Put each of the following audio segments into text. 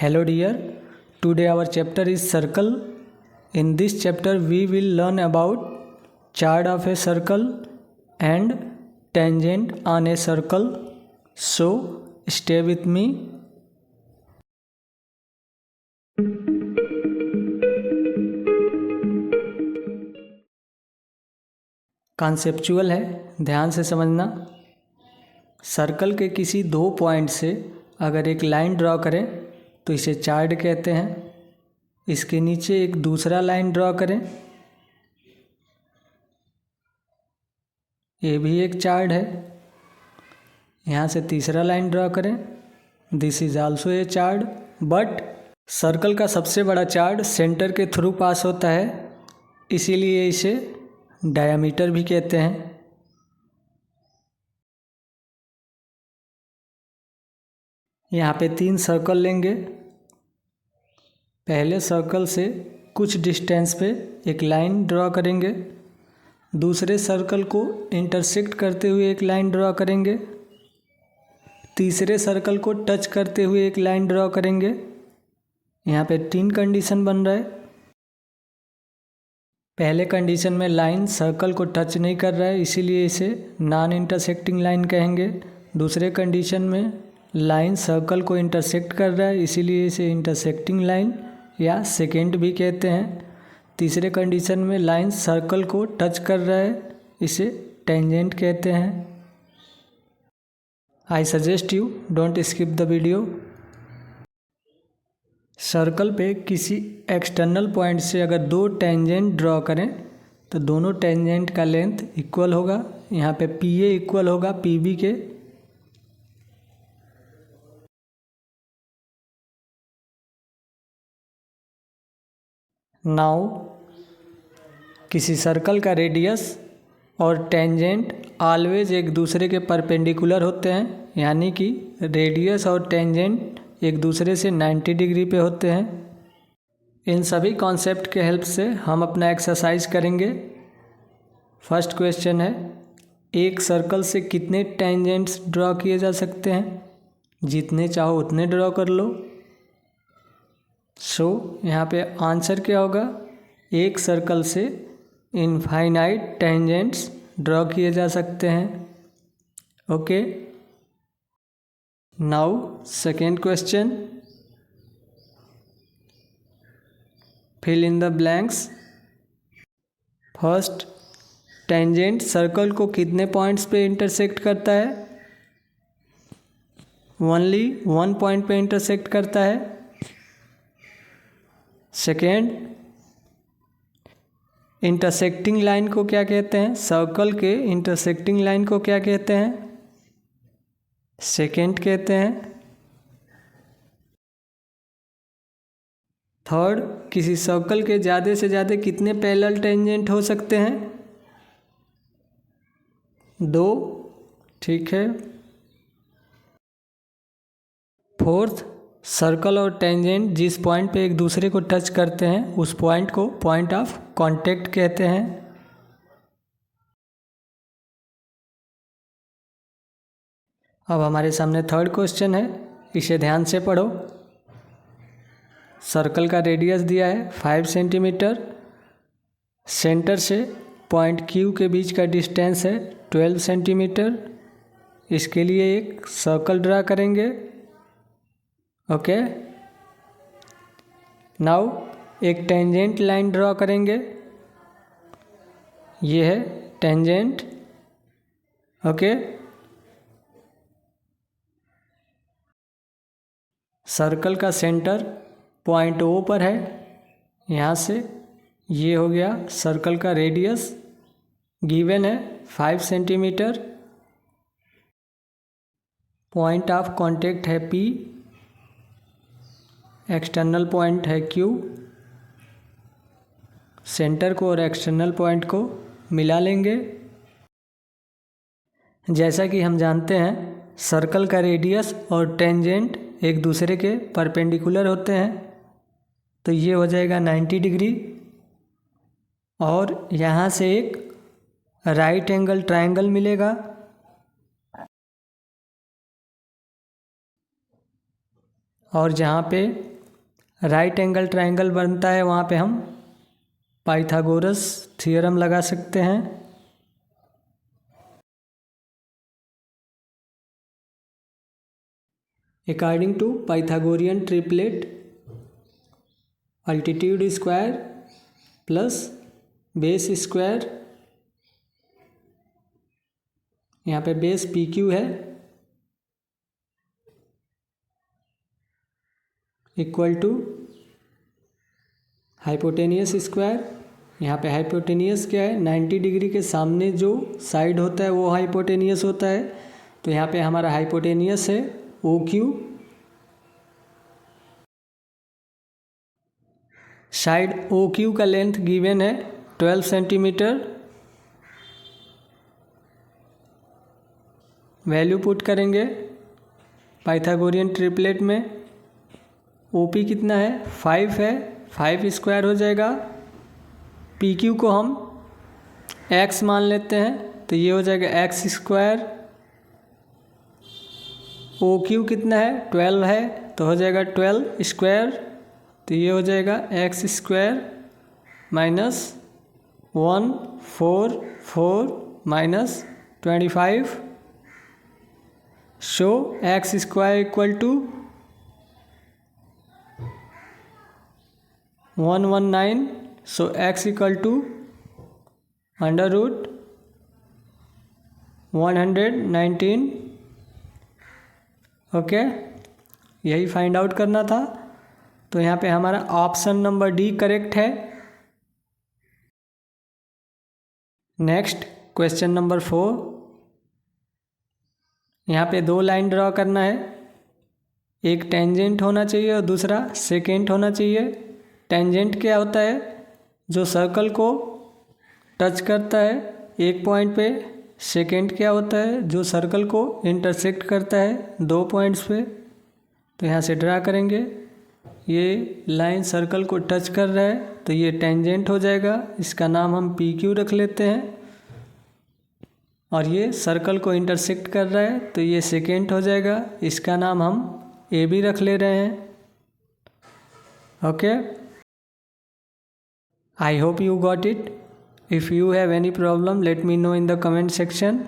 Hello dear, today our chapter is circle. In this chapter we will learn about chord of a circle and tangent on a circle. So stay with me. Conceptual है, ध्यान से समझना। Circle के किसी दो point से अगर एक लाइन ड्रॉ करें तो इसे चॉर्ड कहते हैं। इसके नीचे एक दूसरा लाइन ड्रॉ करें, ये भी एक चॉर्ड है। यहाँ से तीसरा लाइन ड्रॉ करें, this is also a chord. But circle का सबसे बड़ा चॉर्ड सेंटर के थ्रू पास होता है, इसीलिए इसे डायमीटर भी कहते हैं। यहाँ पे 3 सर्कल लेंगे। पहले सर्कल से कुछ डिस्टेंस पे एक लाइन ड्रॉ करेंगे, दूसरे सर्कल को इंटरसेक्ट करते हुए एक लाइन ड्रॉ करेंगे, तीसरे सर्कल को टच करते हुए एक लाइन ड्रॉ करेंगे। यहाँ पे 3 कंडीशन बन रहा है। पहले कंडीशन में लाइन सर्कल को टच नहीं कर रहा है, इसीलिए इसे नॉन इंटरसेक्टिंग लाइन कहेंगे। दूसरे कंडीशन में लाइन सर्कल को इंटरसेक्ट कर रहा है, इसीलिए इसे इंटरसेक्टिंग लाइन या सेकेंड भी कहते हैं। तीसरे कंडीशन में लाइन सर्कल को टच कर रहा है, इसे टेंजेंट कहते हैं। I suggest you don't skip the video. Circle पे किसी एक्सटर्नल पॉइंट से अगर 2 टेंजेंट ड्रॉ करें तो दोनों टेंजेंट का लेंथ इक्वल होगा। यहाँ पे PA इक्वल होगा PB के। नाउ किसी सर्कल का रेडियस और टेंजेंट ऑलवेज एक दूसरे के परपेंडिकुलर होते हैं, यानी कि रेडियस और टेंजेंट एक दूसरे से 90 डिग्री पे होते हैं। इन सभी कॉन्सेप्ट के हेल्प से हम अपना एक्सरसाइज करेंगे। फर्स्ट क्वेश्चन है, एक सर्कल से कितने टेंजेंट्स ड्रॉ किए जा सकते हैं? जितने चाहो उतने ड्रॉ कर लो। सो यहाँ पे आंसर क्या होगा? एक सर्कल से इनफाइनाइट टेंजेंट्स ड्रॉ किए जा सकते हैं। Okay, now second question, fill in the blanks. First, tangent circle को कितने पॉइंट्स पे इंटरसेक्ट करता है? ओनली 1 पॉइंट पे इंटरसेक्ट करता है। सेकेंड, इंटरसेक्टिंग लाइन को क्या कहते हैं? सर्कल के इंटरसेक्टिंग लाइन को क्या कहते हैं? सेकेंड कहते हैं। थर्ड, किसी सर्कल के ज़्यादा से ज़्यादा कितने पैरेलल टेंजेंट हो सकते हैं? 2, ठीक है। फोर्थ, सर्कल और टेंजेंट जिस पॉइंट पे एक दूसरे को टच करते हैं उस पॉइंट को पॉइंट ऑफ कांटेक्ट कहते हैं। अब हमारे सामने थर्ड क्वेश्चन है, इसे ध्यान से पढ़ो। सर्कल का रेडियस दिया है 5 सेंटीमीटर, सेंटर से पॉइंट Q के बीच का डिस्टेंस है 12 सेंटीमीटर। इसके लिए एक सर्कल ड्रा करेंगे। ओके, नाउ एक टेंजेंट लाइन ड्रॉ करेंगे, ये है टेंजेंट। ओके, सर्कल का सेंटर पॉइंट O पर है। यहाँ से ये हो गया सर्कल का रेडियस, गिवन है 5 सेंटीमीटर। पॉइंट ऑफ कांटेक्ट है P, एक्सटर्नल पॉइंट है Q। सेंटर को और एक्सटर्नल पॉइंट को मिला लेंगे। जैसा कि हम जानते हैं सर्कल का रेडियस और टेंजेंट एक दूसरे के परपेंडिकुलर होते हैं, तो ये हो जाएगा 90 डिग्री। और यहाँ से एक राइट एंगल ट्रायंगल मिलेगा। और जहाँ पे राइट एंगल ट्रायंगल बनता है वहाँ पे हम पाइथागोरस थ्योरम लगा सकते हैं। According to Pythagorean triplet, altitude square plus base square, यहाँ पे बेस पी क्यू है, इक्वल टू हाइपोटेनियस स्क्वायर। यहाँ पे हाइपोटेनियस क्या है, 90 डिग्री के सामने जो साइड होता है वो हाइपोटेनियस होता है। तो यहाँ पे हमारा हाइपोटेनियस है O Q. Side O Q का लेंथ गिवन है 12 सेंटीमीटर। वैल्यू पुट करेंगे पाइथागोरियन ट्रिपलेट में। ओ पी कितना है, 5 है, 5 स्क्वायर हो जाएगा। पी क्यू को हम एक्स मान लेते हैं तो ये हो जाएगा एक्स स्क्वायर। ओ क्यू कितना है, 12 है, तो हो जाएगा 12 स्क्वायर, तो ये हो जाएगा x square minus 144 minus 25। So x square equal to 119। So x equal to under root 119। Okay, यही फाइंड आउट करना था। तो यहाँ पे हमारा ऑप्शन नंबर डी करेक्ट है। Next question number 4। यहाँ पे दो लाइन ड्रॉ करना है, एक टेंजेंट होना चाहिए और दूसरा सेकेंट होना चाहिए। टेंजेंट क्या होता है, जो सर्कल को टच करता है एक पॉइंट पे। सेकेंट क्या होता है, जो सर्कल को इंटरसेक्ट करता है दो पॉइंट्स पे। तो यहाँ से ड्रा करेंगे, ये लाइन सर्कल को टच कर रहा है तो ये टेंजेंट हो जाएगा, इसका नाम हम पी क्यू रख लेते हैं। और ये सर्कल को इंटरसेक्ट कर रहा है तो ये सेकेंट हो जाएगा, इसका नाम हम ए बी रख ले रहे हैं। Okay, I hope you got it. If you have any problem let me know in the comment section.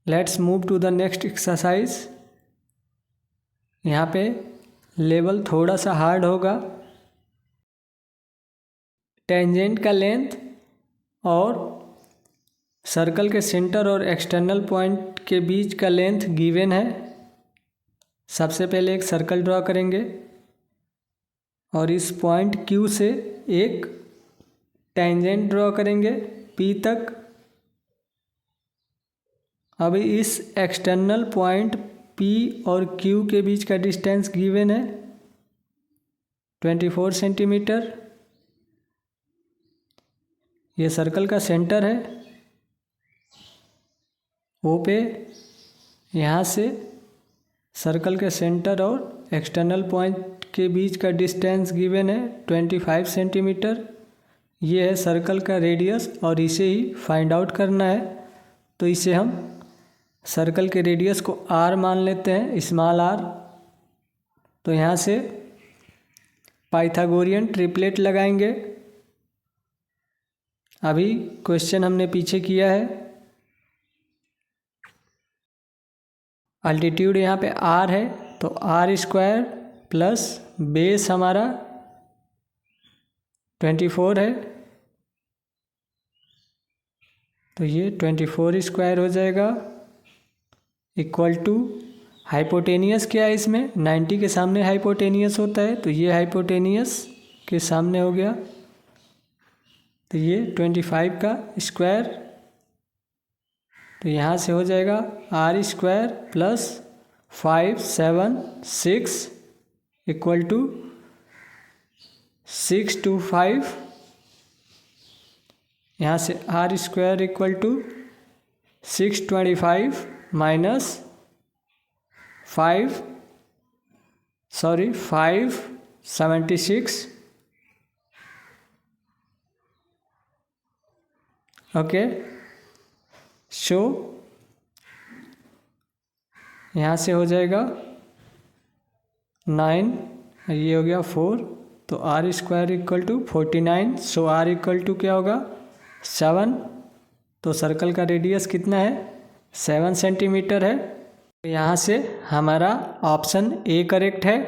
Let's move to the next exercise. यहाँ पे लेवल थोड़ा सा हार्ड होगा। टेंजेंट का लेंथ और सर्कल के सेंटर और एक्सटर्नल पॉइंट के बीच का लेंथ गिवन है। सबसे पहले एक सर्कल ड्रॉ करेंगे और इस पॉइंट Q से एक टेंजेंट ड्रॉ करेंगे P तक। अब इस एक्सटर्नल पॉइंट P और Q के बीच का डिस्टेंस गिवन है 24 सेंटीमीटर। ये सर्कल का सेंटर है O पे। यहाँ से सर्कल के सेंटर और एक्सटर्नल पॉइंट के बीच का डिस्टेंस गिवन है 25 सेंटीमीटर। ये है सर्कल का रेडियस और इसे ही फाइंड आउट करना है। तो इसे हम सर्कल के रेडियस को r मान लेते हैं, स्मॉल r। तो यहाँ से पाइथागोरियन ट्रिपलेट लगाएंगे। अभी क्वेश्चन हमने पीछे किया है। अल्टीट्यूड यहाँ पे r है तो r स्क्वायर प्लस बेस हमारा 24 है तो ये 24 स्क्वायर हो जाएगा, इक्वल टू हाइपोटेनियस क्या है इसमें, 90 के सामने हाइपोटेनियस होता है तो ये हाइपोटेनियस के सामने हो गया। तो ये 25 का स्क्वायर, तो यहाँ से हो जाएगा r square plus 576 equal to 625। यहाँ से r square equal to 625 minus 576। Okay, so यहाँ से हो जाएगा 9, ये हो गया 4, तो R square equal to 49। So R equal to क्या होगा 7। तो सर्कल का रेडियस कितना है 7 सेंटीमीटर है। यहाँ से हमारा ऑप्शन ए करेक्ट है।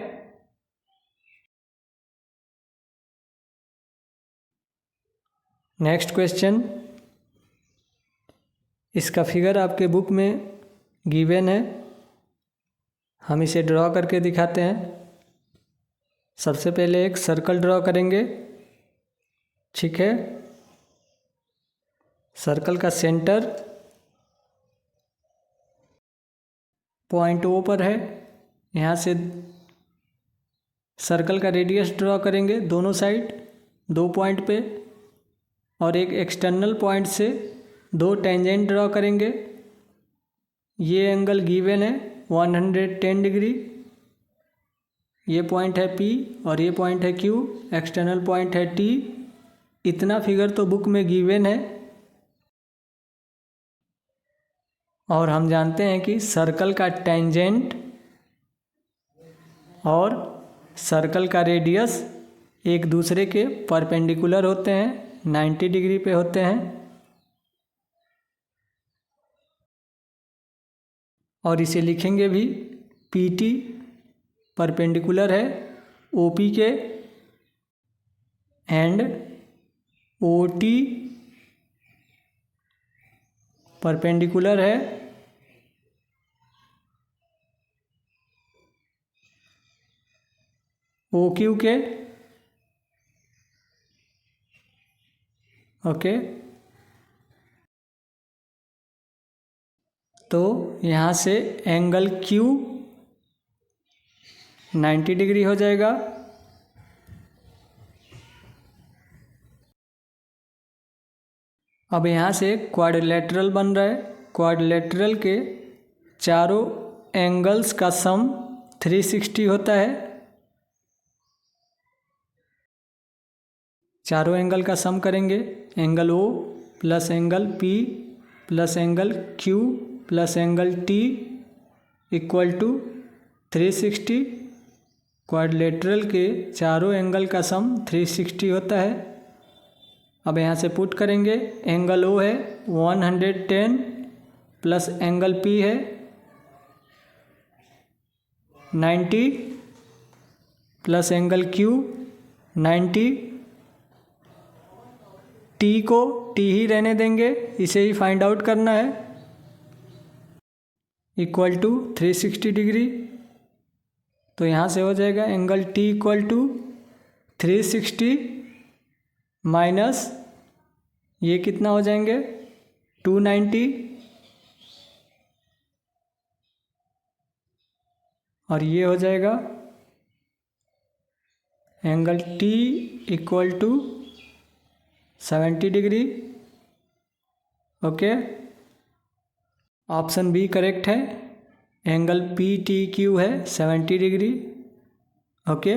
नेक्स्ट क्वेश्चन, इसका फिगर आपके बुक में गिवन है, हम इसे ड्रॉ करके दिखाते हैं। सबसे पहले एक सर्कल ड्रॉ करेंगे, ठीक है। सर्कल का सेंटर पॉइंट ओ पर है। यहाँ से सर्कल का रेडियस ड्रॉ करेंगे दोनों साइड 2 पॉइंट पे, और एक एक्सटर्नल पॉइंट से 2 टेंजेंट ड्रॉ करेंगे। ये एंगल गिवन है 110 डिग्री। ये पॉइंट है P और ये पॉइंट है Q, एक्सटर्नल पॉइंट है T। इतना फिगर तो बुक में गिवन है, और हम जानते हैं कि सर्कल का टेंजेंट और सर्कल का रेडियस एक दूसरे के परपेंडिकुलर होते हैं, 90 डिग्री पे होते हैं। और इसे लिखेंगे भी PT परपेंडिकुलर है OP के, एंड OT परपेंडिकुलर है OQ के। ओके, तो यहाँ से एंगल Q 90 डिग्री हो जाएगा। अब यहाँ से क्वाड्रिलेटरल बन रहा है। क्वाड्रिलेटरल के चारों एंगल्स का सम 360 होता है। चारों एंगल का सम करेंगे, angle O plus angle P plus angle Q plus angle T equal to 360। Quadrilateral के चारों एंगल का सम 360 होता है। अब यहाँ से पुट करेंगे, एंगल O है 110 प्लस एंगल P है 90 प्लस एंगल Q 90। T को T ही रहने देंगे, इसे ही फाइंड आउट करना है, इक्वल टू 360 डिग्री। तो यहाँ से हो जाएगा angle T equal to 360 minus ये कितना हो जाएंगे 290, और ये हो जाएगा angle T equal to 70 degree. Okay, option B correct है, एंगल PTQ है 70 डिग्री। ओके,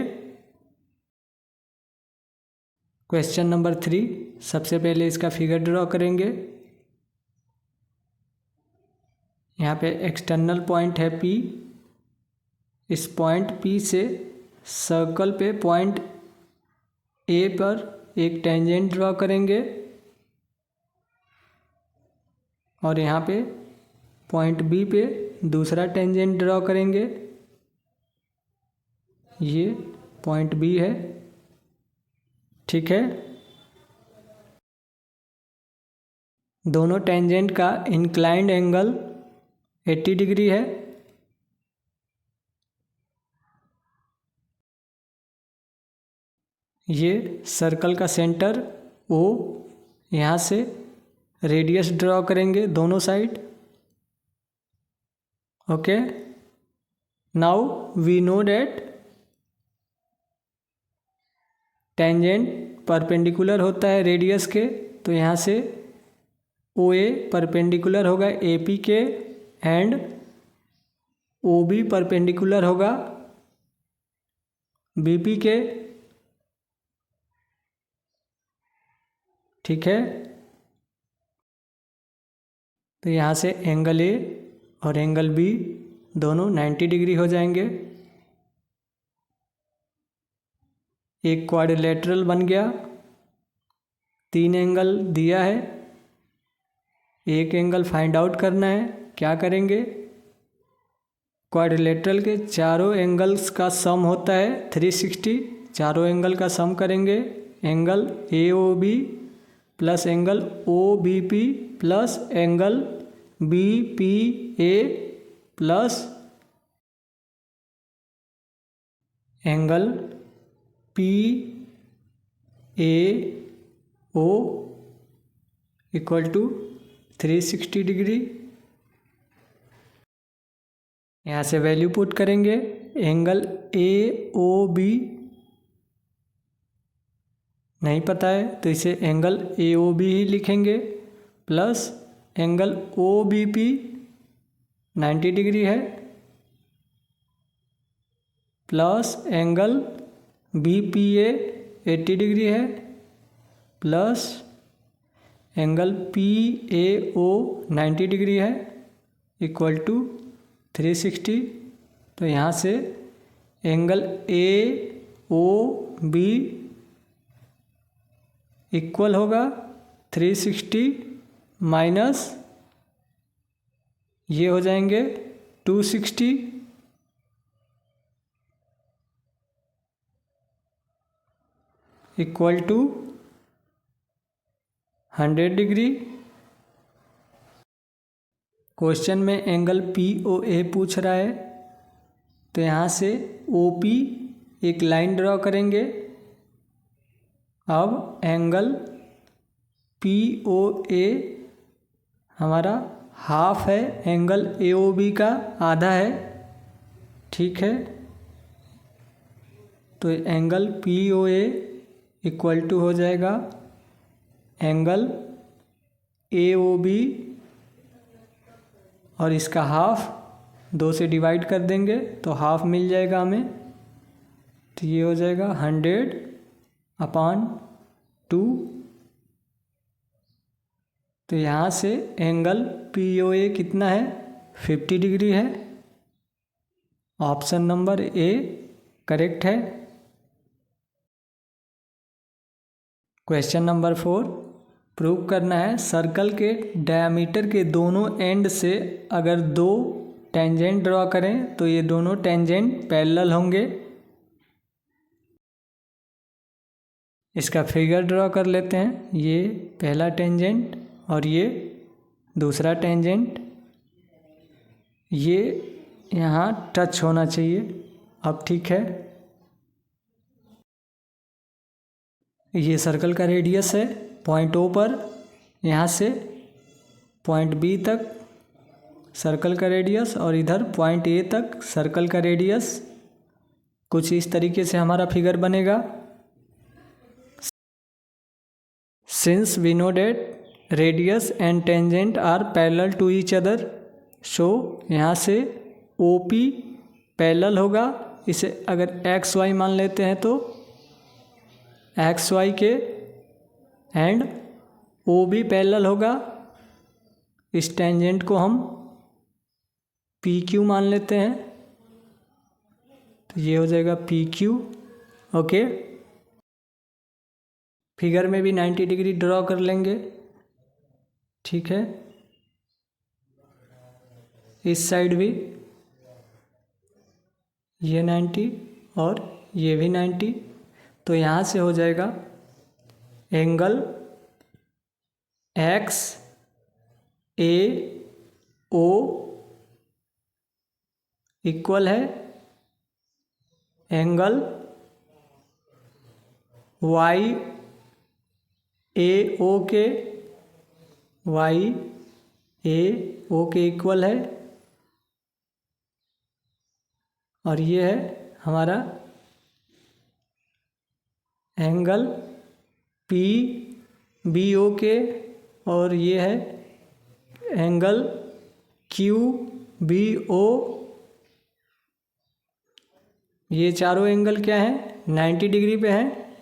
क्वेश्चन नंबर 3, सबसे पहले इसका फिगर ड्रॉ करेंगे। यहाँ पे एक्सटर्नल पॉइंट है P। इस पॉइंट P से सर्कल पे पॉइंट A पर एक टेंजेंट ड्रॉ करेंगे, और यहाँ पे पॉइंट B पे दूसरा टेंजेंट ड्रॉ करेंगे। ये पॉइंट B है, ठीक है। दोनों टेंजेंट का इंक्लाइंड एंगल 80 डिग्री है। ये सर्कल का सेंटर O, यहाँ से रेडियस ड्रॉ करेंगे दोनों side. Okay, now we know that tangent perpendicular होता है रेडियस के, तो यहाँ से OA परपेंडिकुलर होगा AP के, एंड OB परपेंडिकुलर होगा BP के, ठीक है। तो यहाँ से एंगल A और एंगल B दोनों 90 डिग्री हो जाएंगे। एक क्वाड्रिलेटरल बन गया। 3 एंगल दिया है, एक एंगल फाइंड आउट करना है। क्या करेंगे? क्वाड्रिलेटरल के चारों एंगल्स का सम होता है 360। चारों एंगल का सम करेंगे। Angle AOB plus angle OBP plus angle BPA plus angle PAO equal to 360 degree. यहाँ से वैल्यू पुट करेंगे। एंगल AOB नहीं पता है तो इसे एंगल AOB ही लिखेंगे, प्लस एंगल OBP 90 डिग्री है, प्लस एंगल BPA 80 डिग्री है, प्लस एंगल PAO 90 डिग्री है, इक्वल टू 360। तो यहाँ से एंगल AOB इक्वल होगा 360 माइनस ये हो जाएंगे 260 इक्वल टू 100 डिग्री। क्वेश्चन में एंगल POA पूछ रहा है तो यहाँ से OP एक लाइन ड्रॉ करेंगे। अब एंगल POA हमारा हाफ है, एंगल AOB का आधा है, ठीक है। तो एंगल POA इक्वल टू हो जाएगा एंगल AOB और इसका हाफ 2 से डिवाइड कर देंगे तो हाफ मिल जाएगा हमें। तो ये हो जाएगा 100/2। तो यहाँ से एंगल POA कितना है? 50 डिग्री है। ऑप्शन नंबर A करेक्ट है। क्वेश्चन नंबर 4 प्रूव करना है सर्कल के डायमीटर के दोनों एंड से अगर 2 टेंजेंट ड्रॉ करें तो ये दोनों टेंजेंट पैरेलल होंगे। इसका फिगर ड्रॉ कर लेते हैं। ये पहला टेंजेंट और ये दूसरा टेंजेंट, ये यहाँ टच होना चाहिए। अब ठीक है, ये सर्कल का रेडियस है पॉइंट O पर, यहाँ से पॉइंट B तक सर्कल का रेडियस और इधर पॉइंट A तक सर्कल का रेडियस। कुछ इस तरीके से हमारा फिगर बनेगा। Since we know that radius and tangent are parallel to each other, so यहाँ से OP पैरेलल होगा। इसे अगर XY मान लेते हैं तो XY के एंड OB पैरेलल होगा। इस टेंजेंट को हम PQ मान लेते हैं तो ये हो जाएगा PQ। ओके, फिगर में भी 90 डिग्री ड्रॉ कर लेंगे, ठीक है। इस साइड भी ये 90 और ये भी 90। तो यहाँ से हो जाएगा एंगल XAO इक्वल है एंगल YAO के इक्वल है, और ये है हमारा एंगल PBO के, और ये है एंगल QBO। ये चारों एंगल क्या हैं? 90 डिग्री पे हैं,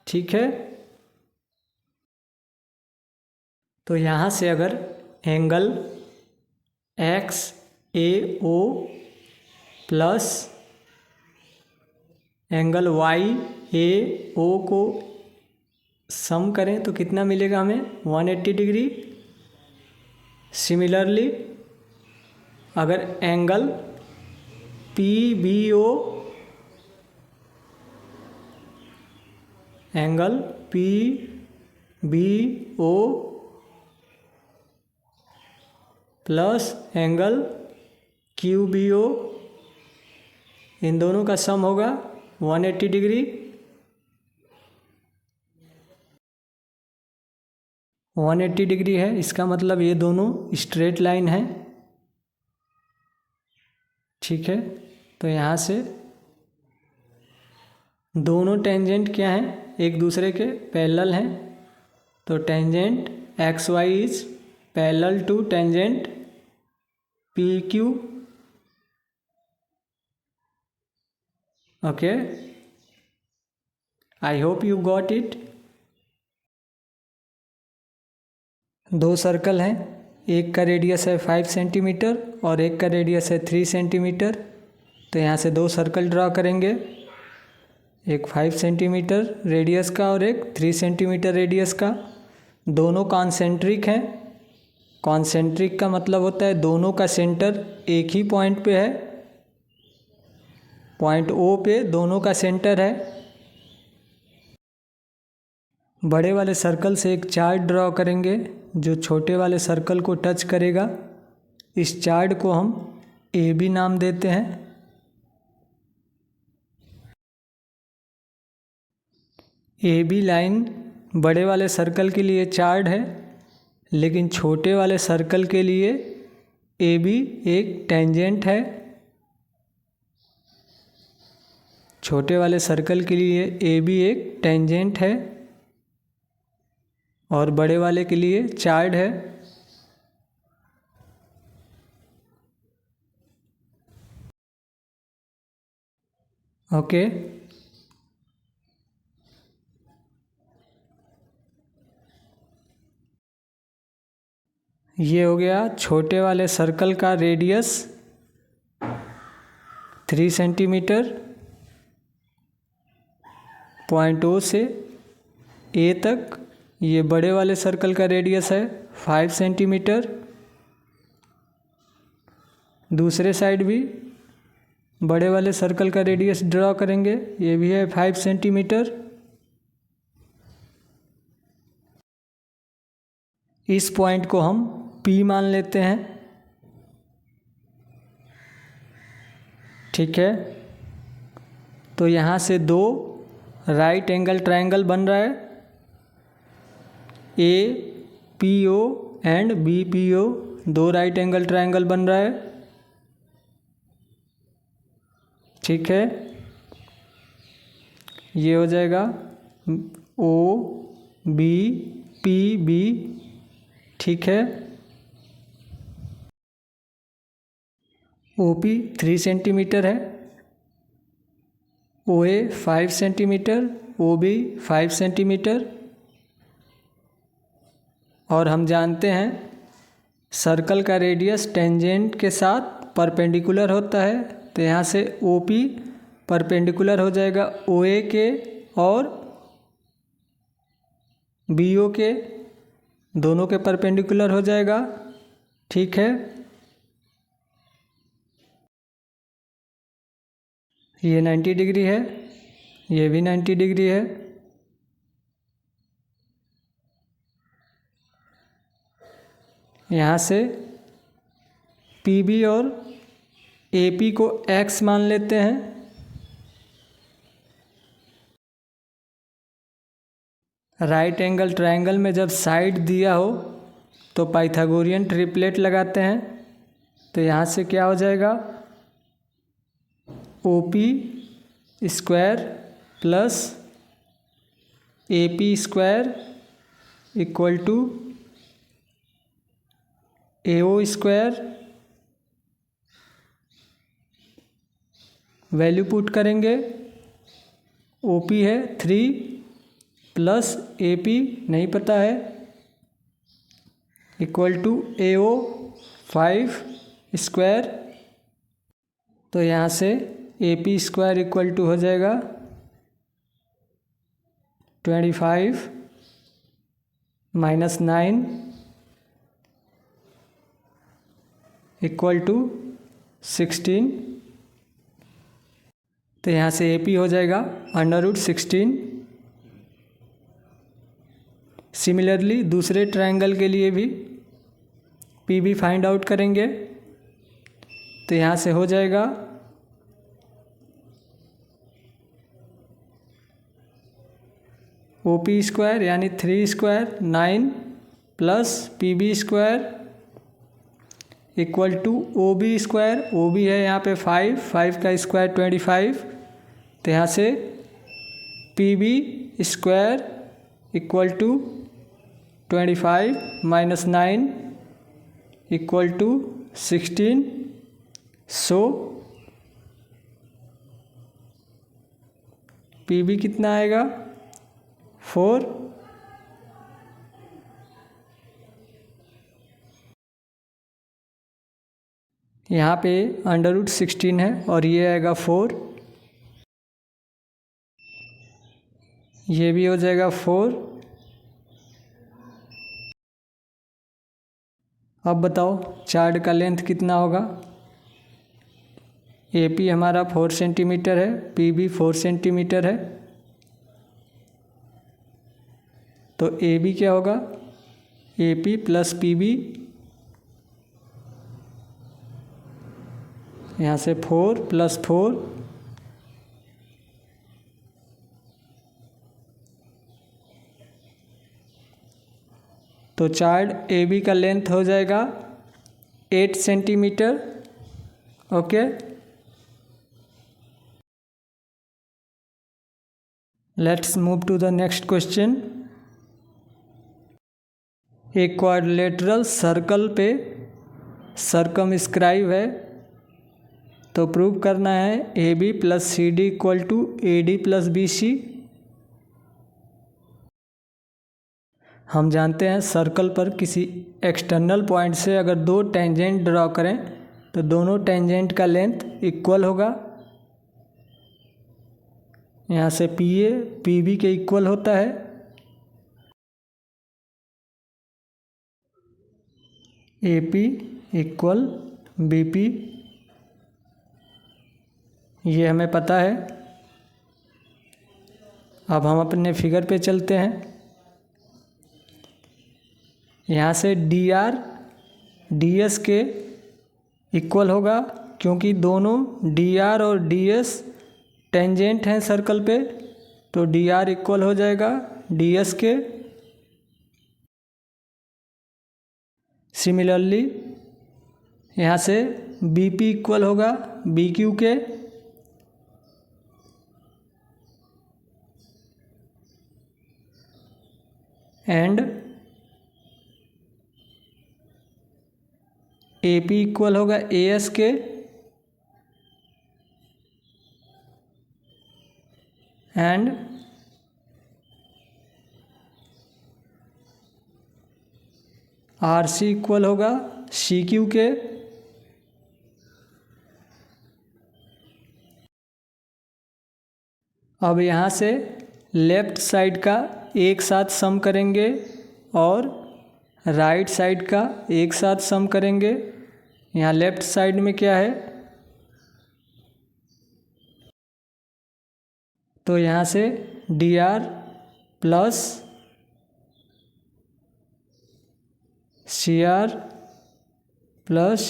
ठीक है। तो यहाँ से अगर angle A O plus angle Y A O को सम करें तो कितना मिलेगा हमें 180 डिग्री। सिमिलरली अगर angle P B O plus angle Q B O, इन दोनों का सम होगा 180 डिग्री। 180 डिग्री है, इसका मतलब ये दोनों स्ट्रेट लाइन है। ठीक है, तो यहाँ से दोनों टेंजेंट क्या हैं, एक दूसरे के पैरेलल हैं। तो tangent X Y is parallel to tangent P Q. Okay, I hope you got it. दो सर्कल हैं, एक का रेडियस है 5 सेंटीमीटर और एक का रेडियस है 3 सेंटीमीटर। तो यहाँ से दो सर्कल ड्रॉ करेंगे, एक 5 सेंटीमीटर रेडियस का और एक 3 सेंटीमीटर रेडियस का। दोनों कॉन्सेंट्रिक हैं। कॉन्सेंट्रिक का मतलब होता है दोनों का सेंटर एक ही पॉइंट पे है, पॉइंट ओ पे दोनों का सेंटर है। बड़े वाले सर्कल से एक चार्ट ड्रॉ करेंगे जो छोटे वाले सर्कल को टच करेगा। इस चार्ट को हम ए बी नाम देते हैं। ए बी लाइन बड़े वाले सर्कल के लिए चार्ट है, लेकिन छोटे वाले सर्कल के लिए ए बी एक टेंजेंट है। छोटे वाले सर्कल के लिए ए बी एक टेंजेंट है और बड़े वाले के लिए चार्ट है। ओके, ये हो गया छोटे वाले सर्कल का रेडियस 3 सेंटीमीटर। पॉइंट ओ से ए तक ये बड़े वाले सर्कल का रेडियस है 5 सेंटीमीटर। दूसरे साइड भी बड़े वाले सर्कल का रेडियस ड्रॉ करेंगे, ये भी है 5 सेंटीमीटर। इस पॉइंट को हम P मान लेते हैं। ठीक है, तो यहाँ से दो राइट एंगल ट्रायंगल बन रहा है, A P O and B P O, दो राइट एंगल ट्रायंगल बन रहा है। ठीक है, ये हो जाएगा ओ बी पी बी। ठीक है, ओ पी 3 सेंटीमीटर है, ओ ए 5 सेंटीमीटर, ओ बी 5 सेंटीमीटर। और हम जानते हैं सर्कल का रेडियस टेंजेंट के साथ परपेंडिकुलर होता है, तो यहाँ से ओ पी परपेंडिकुलर हो जाएगा ओ ए के और बी ओ के, दोनों के परपेंडिकुलर हो जाएगा। ठीक है, ये 90 डिग्री है, ये भी 90 डिग्री है। यहाँ से पी बी और ए पी को x मान लेते हैं। राइट एंगल ट्रायंगल में जब साइड दिया हो तो पाइथागोरियन ट्रिपलेट लगाते हैं। तो यहाँ से क्या हो जाएगा, O P square plus A P square equal to A O square. Value put करेंगे, ओ पी है 3 प्लस ए पी नहीं पता है equal to A O 5 square तो यहाँ से A P square equal to हो जाएगा 25 माइनस 9 इक्वल टू 16। तो यहाँ से ए पी हो जाएगा √16। सिमिलरली दूसरे ट्रायंगल के लिए भी पी बी फाइंड आउट करेंगे। तो यहाँ से हो जाएगा ओ पी स्क्वायर यानी 3 square 9 plus P B square equal to O B square. O B है यहाँ पे 5 का स्क्वायर 25। तो यहाँ से P B square equal to 25 minus 9 equal to 16। So P B कितना आएगा 4। यहाँ पे √16 है और ये आएगा 4। ये भी हो जाएगा 4। अब बताओ चार्ट का लेंथ कितना होगा। ए पी हमारा 4 सेंटीमीटर है, पी बी 4 सेंटीमीटर है। तो ए बी क्या होगा A P plus P B. यहाँ से 4 + 4 तो चार्ट ए बी का लेंथ हो जाएगा 8 centimetre. Okay, let's move to the next question. एक क्वाड्रिलेटरल सर्कल पे सर्कमस्क्राइब है, तो प्रूव करना है A B plus C D equal to A D plus B C. हम जानते हैं सर्कल पर किसी एक्सटर्नल पॉइंट से अगर 2 टेंजेंट ड्रॉ करें तो दोनों टेंजेंट का लेंथ इक्वल होगा। यहाँ से पी ए पी बी के इक्वल होता है। A P equal B P, ये हमें पता है। अब हम अपने फिगर पे चलते हैं। यहाँ से डी आर डी एस के इक्वल होगा, क्योंकि दोनों डी आर और डी एस टेंजेंट हैं सर्कल पे। तो डी आर इक्वल हो जाएगा डी एस के। सिमिलरली यहाँ से बी पी इक्वल होगा बी क्यू के। एंड ए पी इक्वल होगा ए एस के। एंड आर सी इक्वल होगा सी क्यू के। अब यहाँ से लेफ्ट साइड का एक साथ सम करेंगे और राइट साइड का एक साथ सम करेंगे। यहाँ लेफ्ट साइड में क्या है, तो यहाँ से D R plus C R plus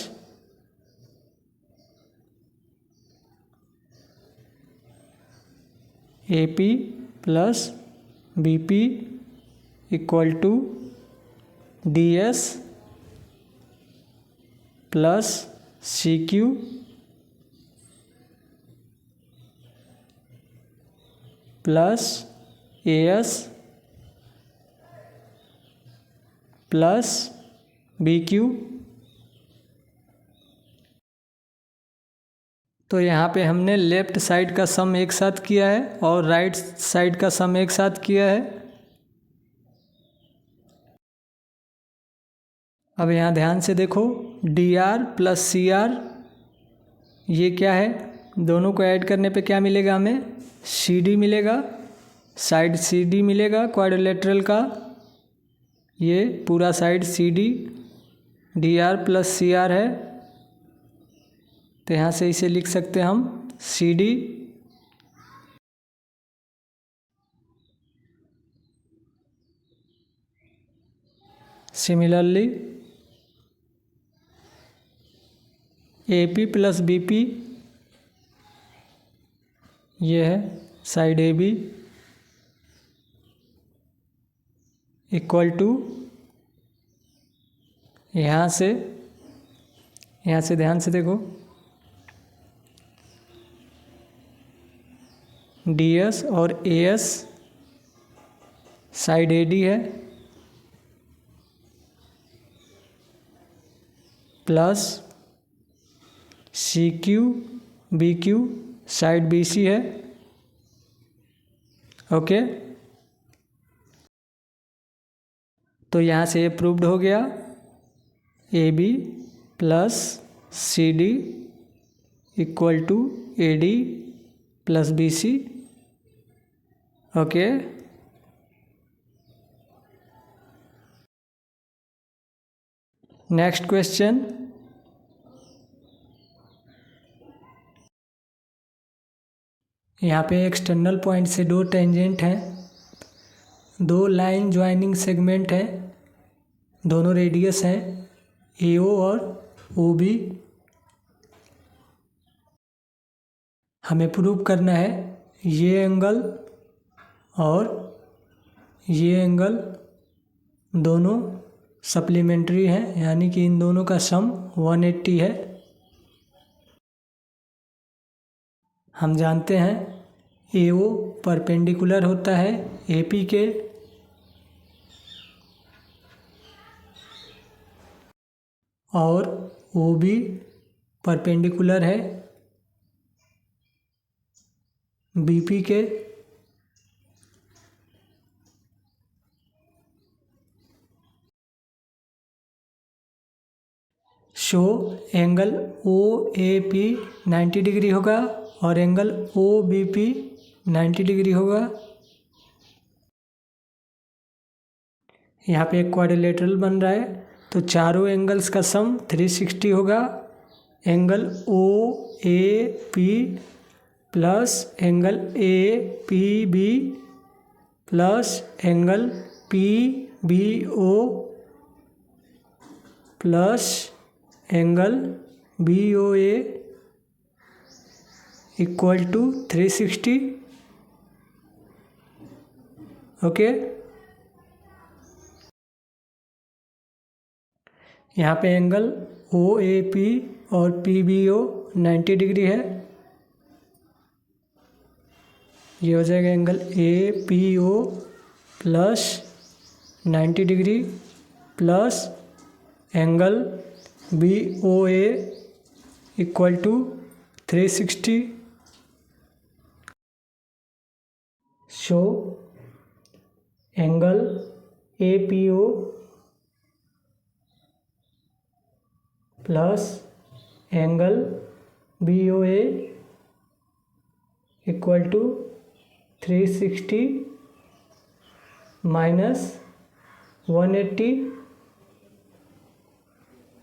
A P plus B P equal to D S plus C Q plus A S plus B Q. तो यहाँ पे हमने लेफ्ट साइड का सम एक साथ किया है और राइट साइड का सम एक साथ किया है। अब यहाँ ध्यान से देखो, D R plus C R ये क्या है, दोनों को ऐड करने पे क्या मिलेगा हमें, सी डी मिलेगा, साइड सी डी मिलेगा क्वाड्रिलेटरल का, ये पूरा side C D, D R plus C R है, तो यहाँ से इसे लिख सकते हैं हम C D. Similarly A P plus B P, ये है side A B, equal to यहाँ से ध्यान से देखो, डी एस और A S side A D है, plus C Q B Q side B C है। ओके, तो यहाँ से ये प्रूव्ड हो गया, A B plus C D equal to A D plus B C. Okay, next question, यहाँ पे एक्सटर्नल पॉइंट से दो टेंजेंट हैं, दो लाइन ज्वाइनिंग सेगमेंट हैं, दोनों रेडियस हैं ए ओ और ओ बी। हमें प्रूव करना है ये एंगल और ये एंगल दोनों सप्लीमेंट्री हैं, यानी कि इन दोनों का सम 180 है। हम जानते हैं ए ओ परपेंडिकुलर होता है ए पी के, और ओ बी परपेंडिकुलर है बी पी के। So angle O A P 90 degree होगा और angle O B P 90 degree होगा। यहाँ पे एक क्वाड्रिलेटरल बन रहा है, तो चारों एंगल्स का सम 360 होगा। Angle O A P plus angle A P B plus angle P B O plus angle B O A equal to 360। Okay, यहाँ पे एंगल ओ ए पी और पी बी ओ 90 डिग्री है, ये हो जाएगा angle A P O plus 90 degree plus angle B O A equal to 360। So angle A P O plus angle B O A equal to 360 minus 180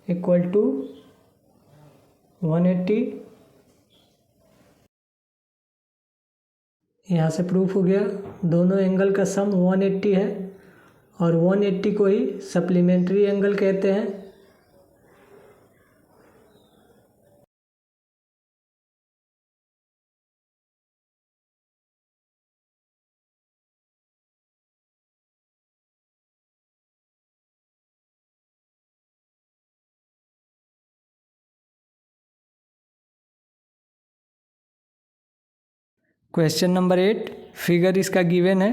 equal to 180। यहाँ से proof हो गया दोनों angle का सम 180 है, और 180 को ही सप्लीमेंट्री एंगल कहते हैं। क्वेश्चन नंबर 8, फिगर इसका गिवन है,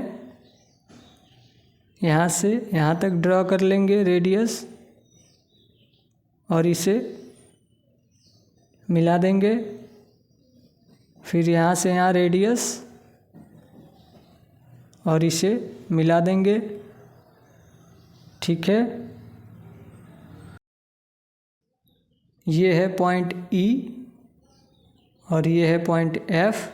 यहाँ से यहाँ तक ड्रॉ कर लेंगे रेडियस और इसे मिला देंगे, फिर यहाँ से यहाँ रेडियस और इसे मिला देंगे। ठीक है, ये है पॉइंट ई और ये है पॉइंट एफ।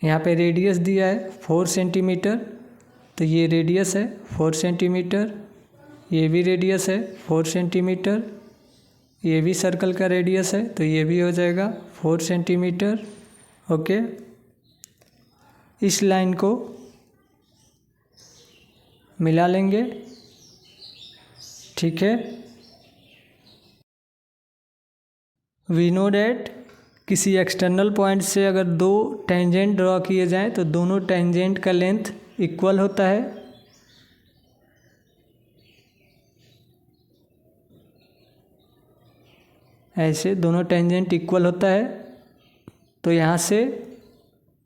यहाँ पे रेडियस दिया है 4 सेंटीमीटर, तो ये रेडियस है 4 सेंटीमीटर। ये भी रेडियस है 4 सेंटीमीटर। ये भी सर्कल का रेडियस है, तो ये भी हो जाएगा 4 सेंटीमीटर। ओके, इस लाइन को मिला लेंगे। ठीक है, वी नो डैट किसी एक्सटर्नल पॉइंट से अगर दो टेंजेंट ड्रॉ किए जाएं तो दोनों टेंजेंट का लेंथ इक्वल होता है। ऐसे दोनों टेंजेंट इक्वल होता है, तो यहाँ से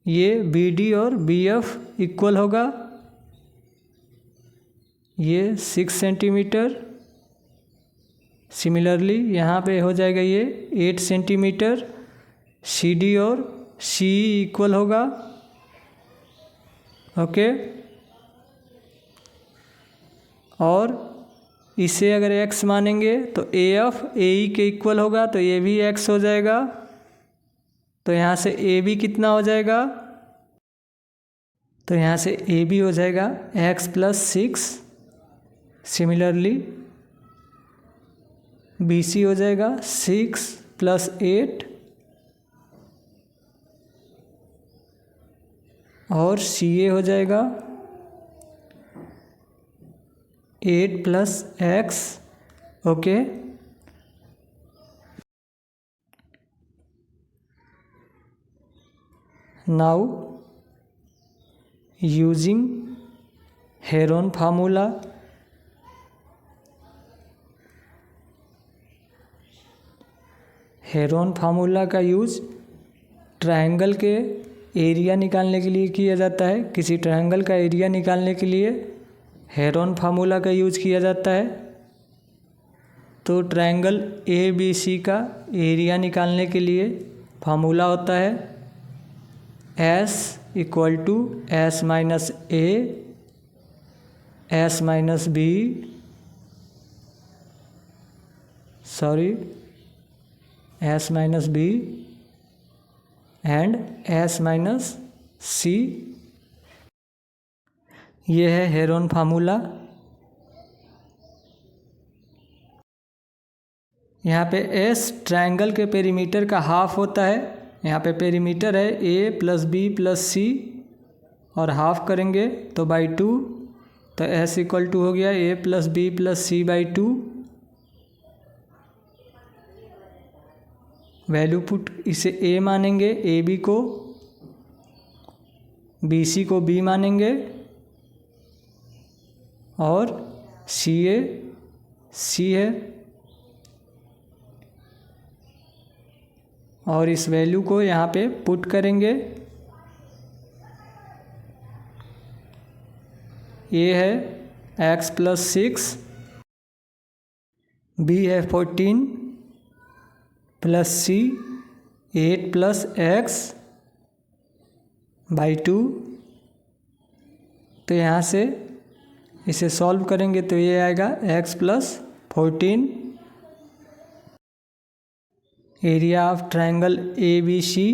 ये बी डी और बी एफ इक्वल होगा। ये 6 सेंटीमीटर। सिमिलरली यहाँ पे हो जाएगा ये 8 सेंटीमीटर। सी डी और सी इक्वल होगा। ओके, और इसे अगर x मानेंगे तो ए एफ ए ई के इक्वल होगा, तो ये भी x हो जाएगा। तो यहाँ से ए बी कितना हो जाएगा? तो यहाँ से ए बी हो जाएगा x + 6। सिमिलरली बी सी हो जाएगा 6 + 8 और सी ए हो जाएगा 8 + x। Okay, now using Heron formula, Heron formula का यूज ट्रायंगल के एरिया निकालने के लिए किया जाता है। किसी ट्रायंगल का एरिया निकालने के लिए हेरोन फार्मूला का यूज किया जाता है। तो ट्रायंगल ए बी सी का एरिया निकालने के लिए फार्मूला होता है S = S - A S - B S - B and S - C। ये है हेरोन फार्मूला। यहाँ पे S ट्रायंगल के पेरीमीटर का हाफ होता है। यहाँ पे पेरीमीटर है A + B + C और हाफ करेंगे तो /2, तो S = हो गया A + B + C/2। Value put इसे A मानेंगे, ए बी को, बी सी को B मानेंगे और सी ए C है। और इस वैल्यू को यहाँ पे पुट करेंगे। A है x + 6, B है 14 + C 8 + x/2। तो यहाँ से इसे सॉल्व करेंगे तो ये आएगा x + 14। Area of triangle A B C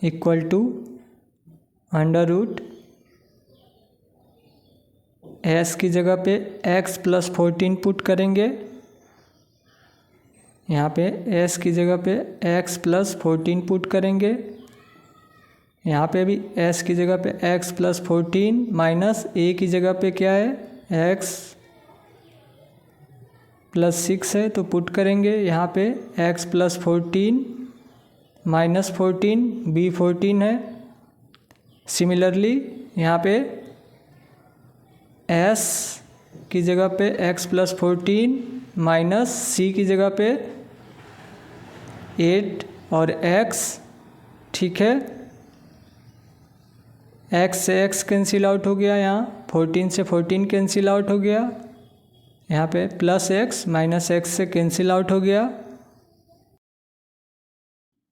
= √ S की जगह पे x + 14 पुट करेंगे। यहाँ पे S की जगह पे x + 14 पुट करेंगे। यहाँ पे भी S की जगह पे x + 14 माइनस A की जगह पे क्या है x + 6 है, तो पुट करेंगे। यहाँ पे x + 14 - 14 B 14 है। सिमिलरली यहाँ पे S की जगह पे x + 14 माइनस C की जगह पे 8 और x। ठीक है, x से x कैंसिल आउट हो गया, यहाँ 14 से 14 कैंसिल आउट हो गया, यहाँ पे +x - x से कैंसिल आउट हो गया।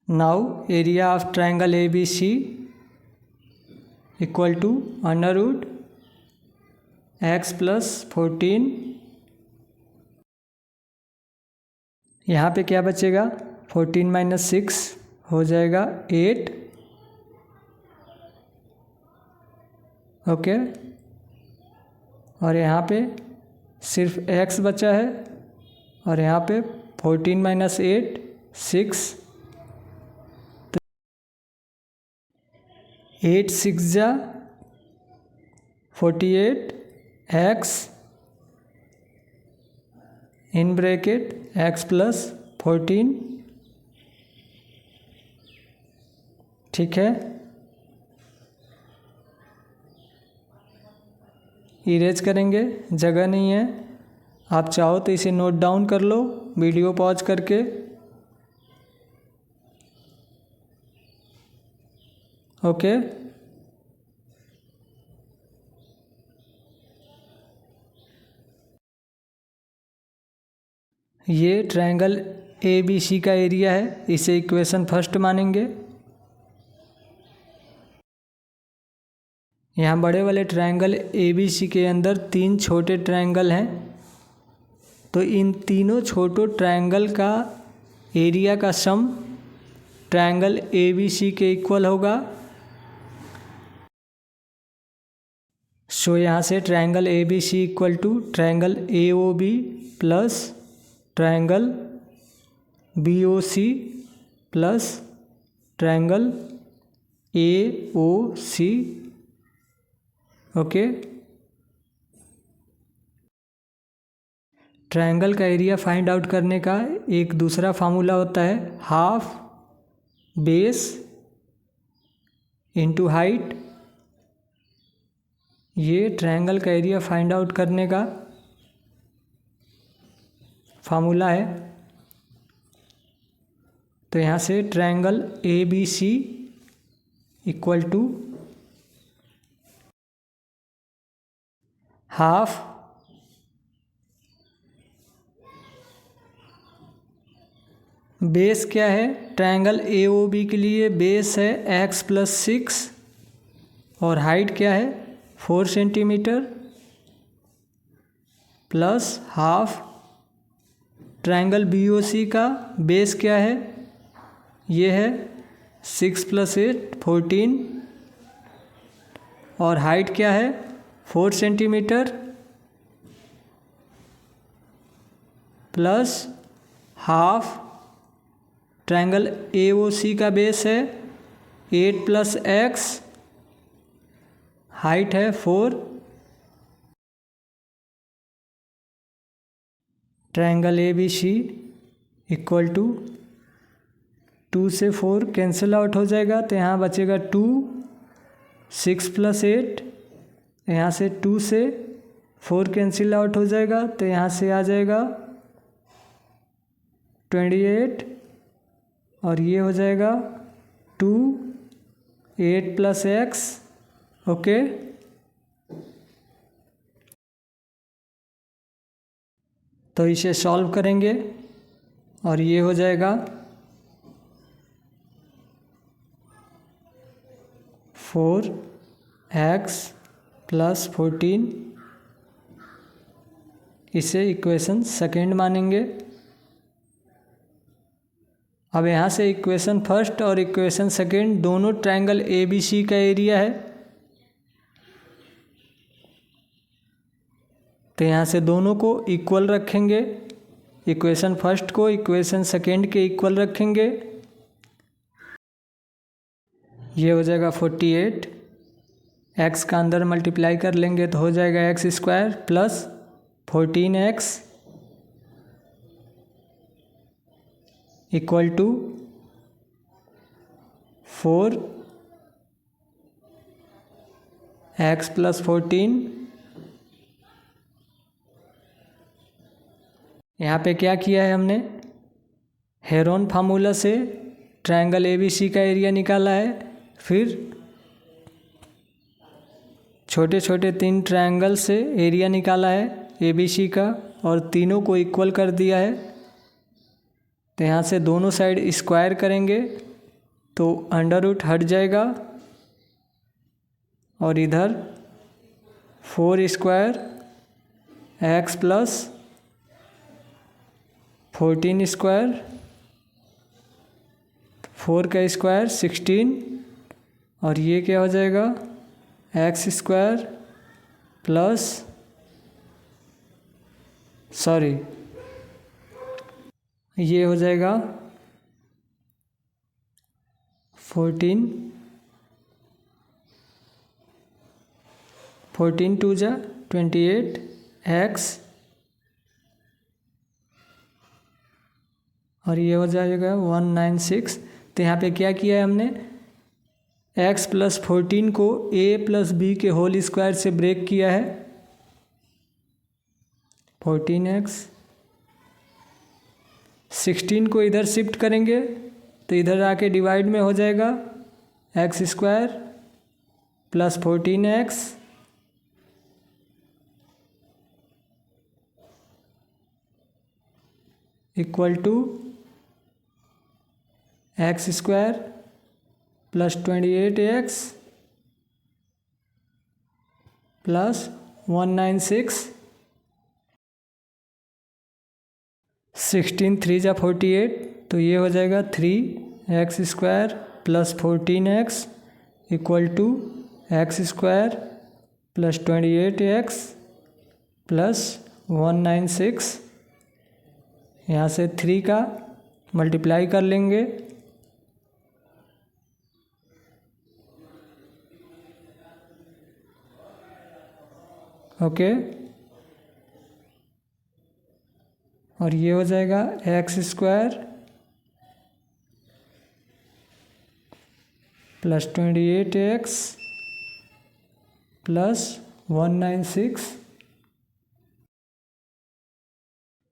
Now area of triangle A B C = √x + 14 यहाँ पे क्या बचेगा, 14 - 6 हो जाएगा 8। ओके, और यहाँ पे सिर्फ x बचा है, और यहाँ पे 14 - 8 6। 8 6 जा 48 x इन ब्रैकेट x + 14। ठीक है, इरेज करेंगे, जगह नहीं है। आप चाहो तो इसे नोट डाउन कर लो वीडियो पॉज करके। ओके, ये ट्रायंगल ABC का एरिया है, इसे इक्वेशन फर्स्ट मानेंगे। यहाँ बड़े वाले ट्रायंगल ABC के अंदर 3 छोटे ट्रायंगल हैं, तो इन तीनों छोटों ट्रायंगल का एरिया का सम ट्रायंगल ABC के इक्वल होगा। सो यहाँ से triangle ABC equal to triangle AOB plus triangle BOC plus triangle AOC। Okay, triangle का एरिया फाइंड आउट करने का एक दूसरा फार्मूला होता है, हाफ बेस इंटू हाइट। ये ट्रायंगल का एरिया फाइंड आउट करने का फार्मूला है। तो यहाँ से triangle ABC equal to half base क्या है, ट्रायंगल AOB के लिए बेस है x + 6 और हाइट क्या है 4 centimetre plus half. Triangle BOC का बेस क्या है, ये है 6 + 8 14 और हाइट क्या है 4 centimetre plus half. Triangle AOC का बेस है 8 + x, हाइट है 4। ट्रायंगल ABC इक्वल टू 2 से 4 कैंसिल आउट हो जाएगा, तो यहाँ बचेगा 2। 6 + 8, यहाँ से 2 से 4 कैंसिल आउट हो जाएगा, तो यहाँ से आ जाएगा 28 और ये हो जाएगा 2 8 + x। ओके, तो इसे सॉल्व करेंगे और ये हो जाएगा 4x + 14। इसे इक्वेशन सेकेंड मानेंगे। अब यहाँ से इक्वेशन फर्स्ट और इक्वेशन सेकेंड दोनों ट्रायंगल ABC का एरिया है, तो यहाँ से दोनों को इक्वल रखेंगे। इक्वेशन फर्स्ट को इक्वेशन सेकेंड के इक्वल रखेंगे, ये हो जाएगा 48। x का अंदर मल्टीप्लाई कर लेंगे तो हो जाएगा x² + 14x equal to 4x + 14। यहाँ पे क्या किया है हमने, हेरोन फार्मूला से ट्रायंगल ABC का एरिया निकाला है, फिर छोटे छोटे 3 ट्रायंगल से एरिया निकाला है ABC का और तीनों को इक्वल कर दिया है। तो यहाँ से दोनों साइड स्क्वायर करेंगे तो अंडर रूट हट जाएगा और इधर 4² x + 14 स्क्वायर, 4 का स्क्वायर 16, और ये क्या हो जाएगा एक्स स्क्वायर प्लस ये हो जाएगा 14 टू जा 28 एक्स, और ये हो जाएगा 196। तो यहाँ पे क्या किया है हमने, x प्लस 14 को a प्लस बी के होल स्क्वायर से ब्रेक किया है। 14x, 16 को इधर शिफ्ट करेंगे तो इधर आके डिवाइड में हो जाएगा x square plus 14x equal to x square plus 28x plus 196। 16 3 जा 48, तो ये हो जाएगा 3x square plus 14x equal to x square plus 28x plus 196। यहाँ से 3 का मल्टीप्लाई कर लेंगे, ओके, और ये हो जाएगा x square plus 28x plus 196।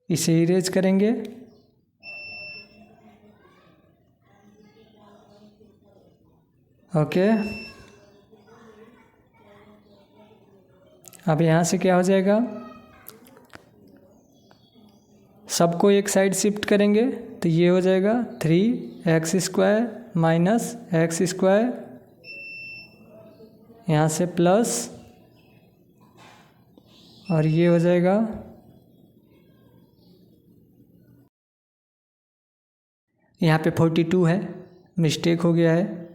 इसे इरेज करेंगे, ओके। अब यहाँ से क्या हो जाएगा, सबको एक साइड शिफ्ट करेंगे तो ये हो जाएगा 3x square minus x square, यहाँ से प्लस, और ये हो जाएगा यहाँ पे 42 है, मिस्टेक हो गया है।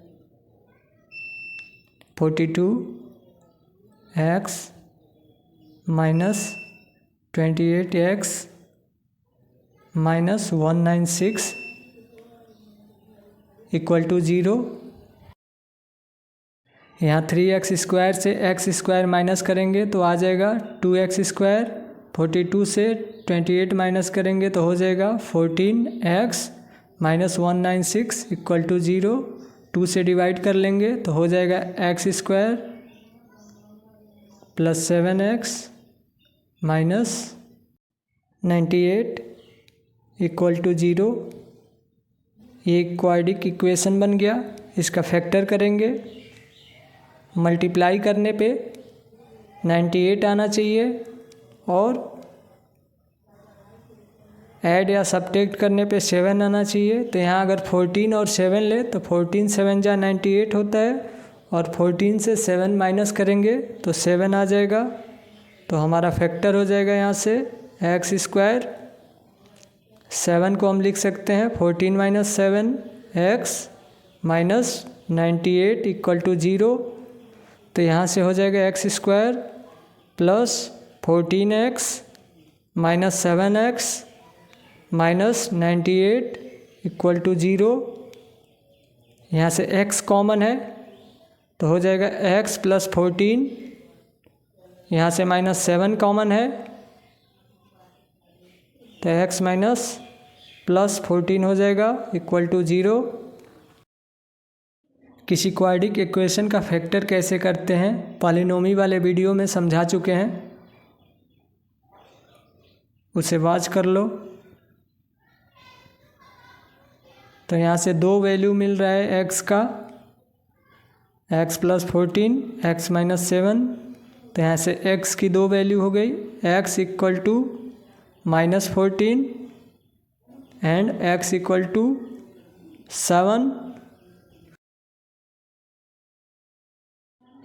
42x minus 28x minus 196 equal to 0। यहाँ 3x स्क्वायर से x स्क्वायर माइनस करेंगे तो आ जाएगा 2x स्क्वायर। 42 से 28 माइनस करेंगे तो हो जाएगा 14x माइनस 196 इक्वल टू 0। 2 से डिवाइड कर लेंगे तो हो जाएगा x square plus 7x minus 98 equal to 0। ये क्वाड्रेटिक इक्वेशन बन गया। इसका फैक्टर करेंगे, मल्टीप्लाई करने पे 98 आना चाहिए और ऐड या सब्ट्रैक्ट करने पे 7 आना चाहिए। तो यहाँ अगर 14 और 7 ले तो 14 7 जा 98 होता है, और 14 से 7 माइनस करेंगे तो 7 आ जाएगा। तो हमारा फैक्टर हो जाएगा यहाँ से एक्स स्क्वायर। 7 को हम लिख सकते हैं 14 minus 7 x minus 98 equal to 0। तो यहाँ से हो जाएगा x square plus 14x minus 7x minus 98 equal to 0। यहाँ से x कॉमन है तो हो जाएगा x प्लस 14, यहाँ से माइनस 7 कॉमन है तो x माइनस प्लस 14 हो जाएगा इक्वल टू 0। किसी क्वाड्रेटिक इक्वेशन का फैक्टर कैसे करते हैं पॉलिनोमी वाले वीडियो में समझा चुके हैं, उसे वॉच कर लो। तो यहाँ से 2 वैल्यू मिल रहा है x का, x प्लस 14 x माइनस 7। तो यहाँ से x की 2 वैल्यू हो गई, x equal to minus 14 and x equal to 7।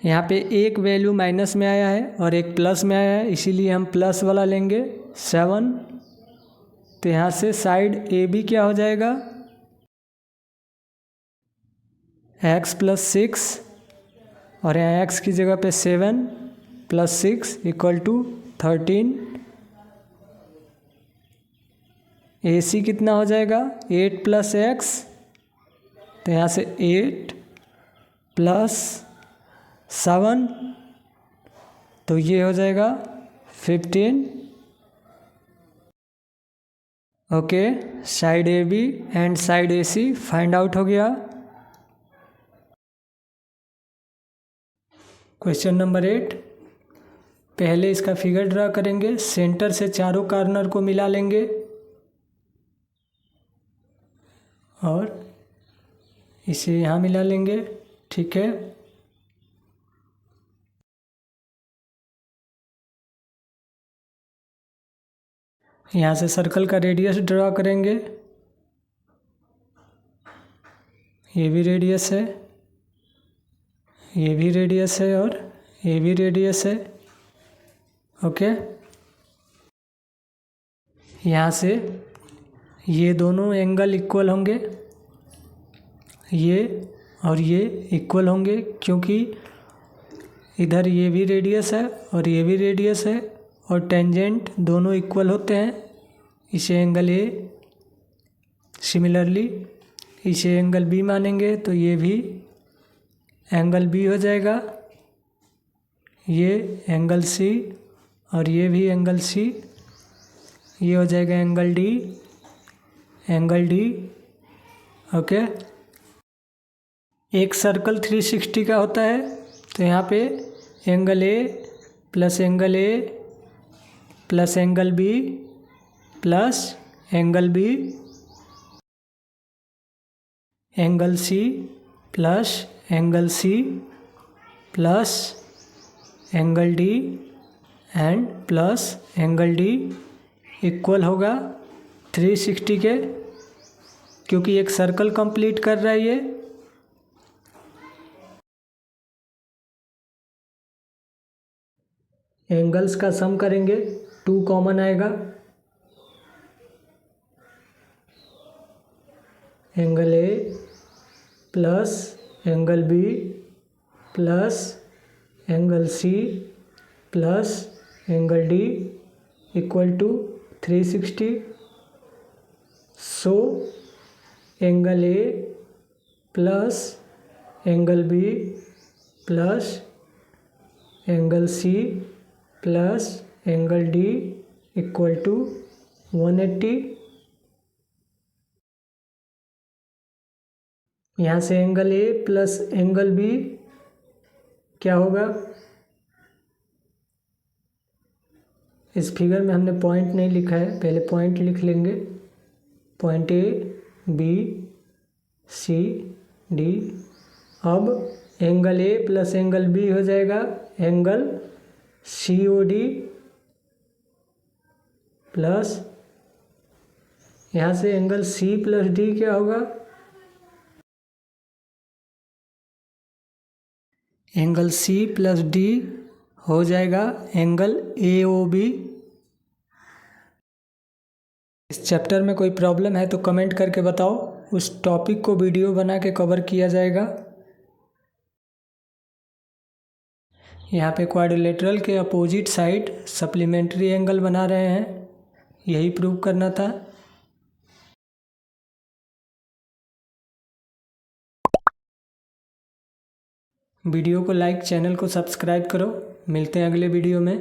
यहाँ पे एक वैल्यू माइनस में आया है और एक प्लस में आया है, इसीलिए हम प्लस वाला लेंगे 7। तो यहाँ से साइड ए बी क्या हो जाएगा, x प्लस 6 और यहाँ x की जगह पे 7 प्लस 6 इक्वल टू 13। ए सी कितना हो जाएगा, 8 प्लस एक्स, तो यहाँ से 8 प्लस 7, तो ये हो जाएगा 15। Okay, side A B and side A C find out हो गया। क्वेश्चन नंबर 8, पहले इसका फिगर ड्रा करेंगे, सेंटर से चारों कॉर्नर को मिला लेंगे और इसे यहाँ मिला लेंगे। ठीक है, यहाँ से सर्कल का रेडियस ड्रा करेंगे, ये भी रेडियस है, ये भी रेडियस है और ये भी रेडियस है। ओके, यहाँ से ये दोनों एंगल इक्वल होंगे, ये और ये इक्वल होंगे, क्योंकि इधर ये भी रेडियस है और ये भी रेडियस है और टेंजेंट दोनों इक्वल होते हैं। इसे एंगल ए, सिमिलरली इसे एंगल बी मानेंगे तो ये भी एंगल बी हो जाएगा, ये एंगल सी और ये भी एंगल सी, ये हो जाएगा angle D, angle D. Okay, एक सर्कल 360 का होता है, तो यहाँ पे angle A plus angle A plus angle B plus angle B, angle C plus angle C plus angle D and plus angle D equal होगा 360 के, क्योंकि एक सर्कल कंप्लीट कर रहा है ये। एंगल्स का सम करेंगे, 2 कॉमन आएगा, angle A plus angle B plus angle C plus angle D equal to 360। So angle A plus angle B plus angle C plus angle D equal to 180। यहाँ से angle A plus angle B क्या होगा, इस figure में हमने point नहीं लिखा है, पहले पॉइंट लिख लेंगे। Point A B C D. अब angle A plus angle B हो जाएगा angle C O D plus यहाँ से एंगल सी प्लस डी क्या होगा, एंगल सी प्लस डी हो जाएगा एंगल ए ओ बी। इस चैप्टर में कोई प्रॉब्लम है तो कमेंट करके बताओ, उस टॉपिक को वीडियो बना के कवर किया जाएगा। यहाँ पे क्वाड्रिलेटरल के अपोजिट साइड सप्लीमेंट्री एंगल बना रहे हैं, यही प्रूव करना था। वीडियो को लाइक, चैनल को सब्सक्राइब करो। मिलते हैं अगले वीडियो में।